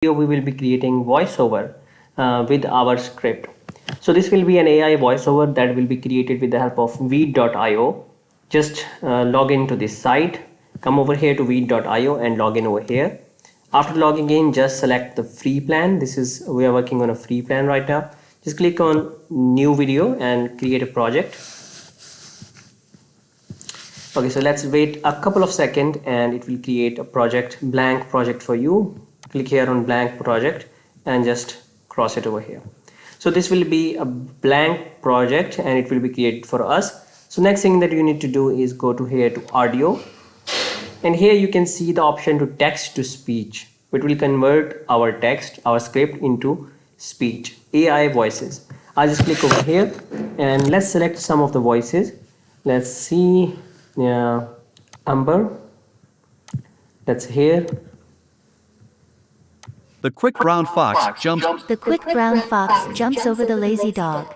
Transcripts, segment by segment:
video we will be creating voiceover with our script. So this will be an AI voiceover that will be created with the help of Veed.io. Just log into this site, come over here to Veed.io and log in over here. After logging in, just select the free plan. We are working on a free plan right now. Just click on new video and create a project. Okay, so let's wait a couple of seconds and it will create a blank project for you. Click here on blank project and just cross it over here. So this will be a blank project and it will be created for us. So next thing that you need to do is go to here to audio, and here you can see the option to text to speech. It will convert our script into speech, AI voices. I'll just click over here and let's select some of the voices. Let's see, Amber, that's here. The quick brown fox jumps. The quick brown fox jumps over the lazy dog.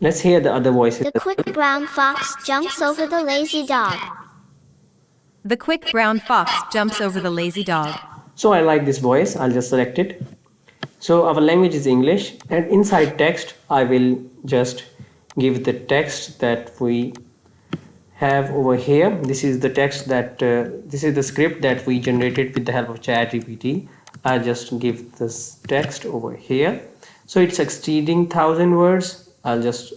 Let's hear the other voices. The quick brown fox jumps over the lazy dog. The quick brown fox jumps over the lazy dog. So I like this voice. I'll just select it. So our language is English, and inside text I will just give the text that we have over here. This is the text that this is the script that we generated with the help of ChatGPT. I just give this text over here. So it's exceeding 1,000 words.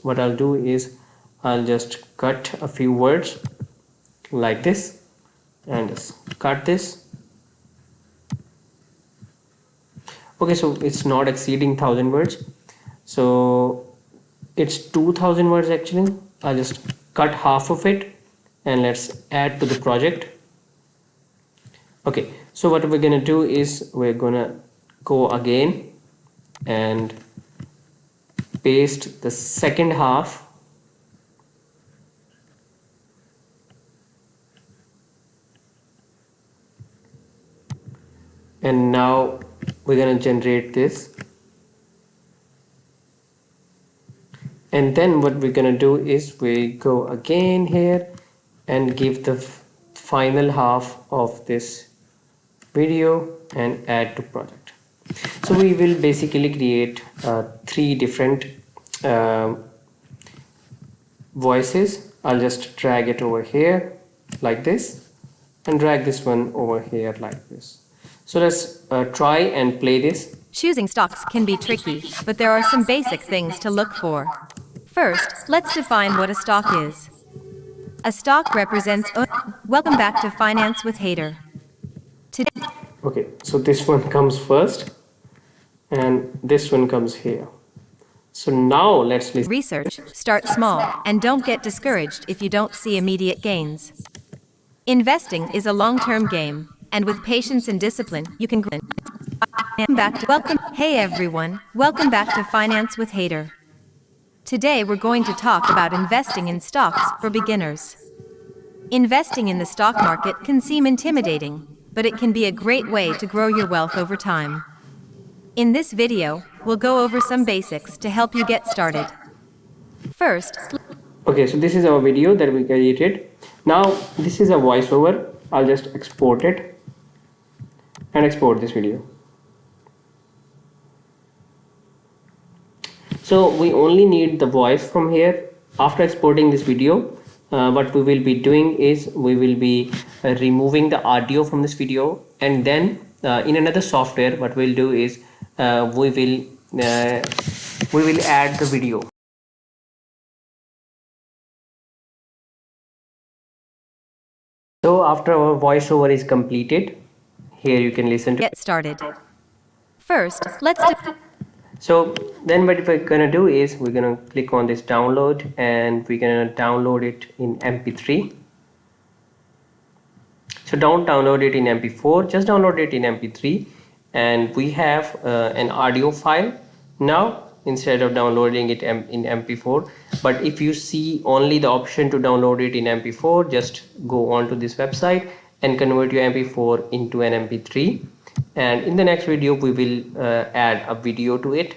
What I'll do is I'll just cut a few words like this and just cut this. Okay, so it's not exceeding 1,000 words. So it's 2,000 words actually. I'll just cut half of it and let's add to the project. Okay, so what we're gonna do is we're gonna go again and paste the second half. And now we're gonna generate this. And then what we're gonna do is we go again here and give the final half of this video and add to project. So we will basically create 3 different voices. I'll just drag it over here like this and drag this one over here like this. So let's try and play this. Choosing stocks can be tricky, but there are some basic things to look for. First, let's define what a stock is. A stock represents... Welcome back to Finance with Hader. Today... Okay, so this one comes first and this one comes here. So now let's listen. Research, start small, and don't get discouraged if you don't see immediate gains. Investing is a long-term game, and with patience and discipline, you can grow. Hey everyone, welcome back to Finance with Hader. Today we're going to talk about investing in stocks for beginners. Investing in the stock market can seem intimidating, but it can be a great way to grow your wealth over time. In this video, we'll go over some basics to help you get started. First, okay, so this is our video that we created. Now this is a voiceover. I'll just export it and export this video. So we only need the voice from here. After exporting this video, what we will be doing is we will be removing the audio from this video, and then in another software what we'll do is we will add the video. So after our voiceover is completed, here you can listen to. Get started. First, So then what we're gonna do is we're gonna click on this download and we're gonna download it in MP3. So don't download it in MP4, just download it in MP3, and we have an audio file now instead of downloading it in MP4. But if you see only the option to download it in MP4, just go on to this website and convert your MP4 into an MP3. And in the next video we will add a video to it.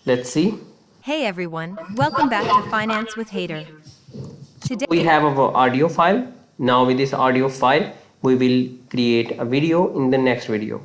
Let's see. Hey everyone, welcome back to Finance with Hader. Today We have our audio file. Now with this audio file we will create a video in the next video.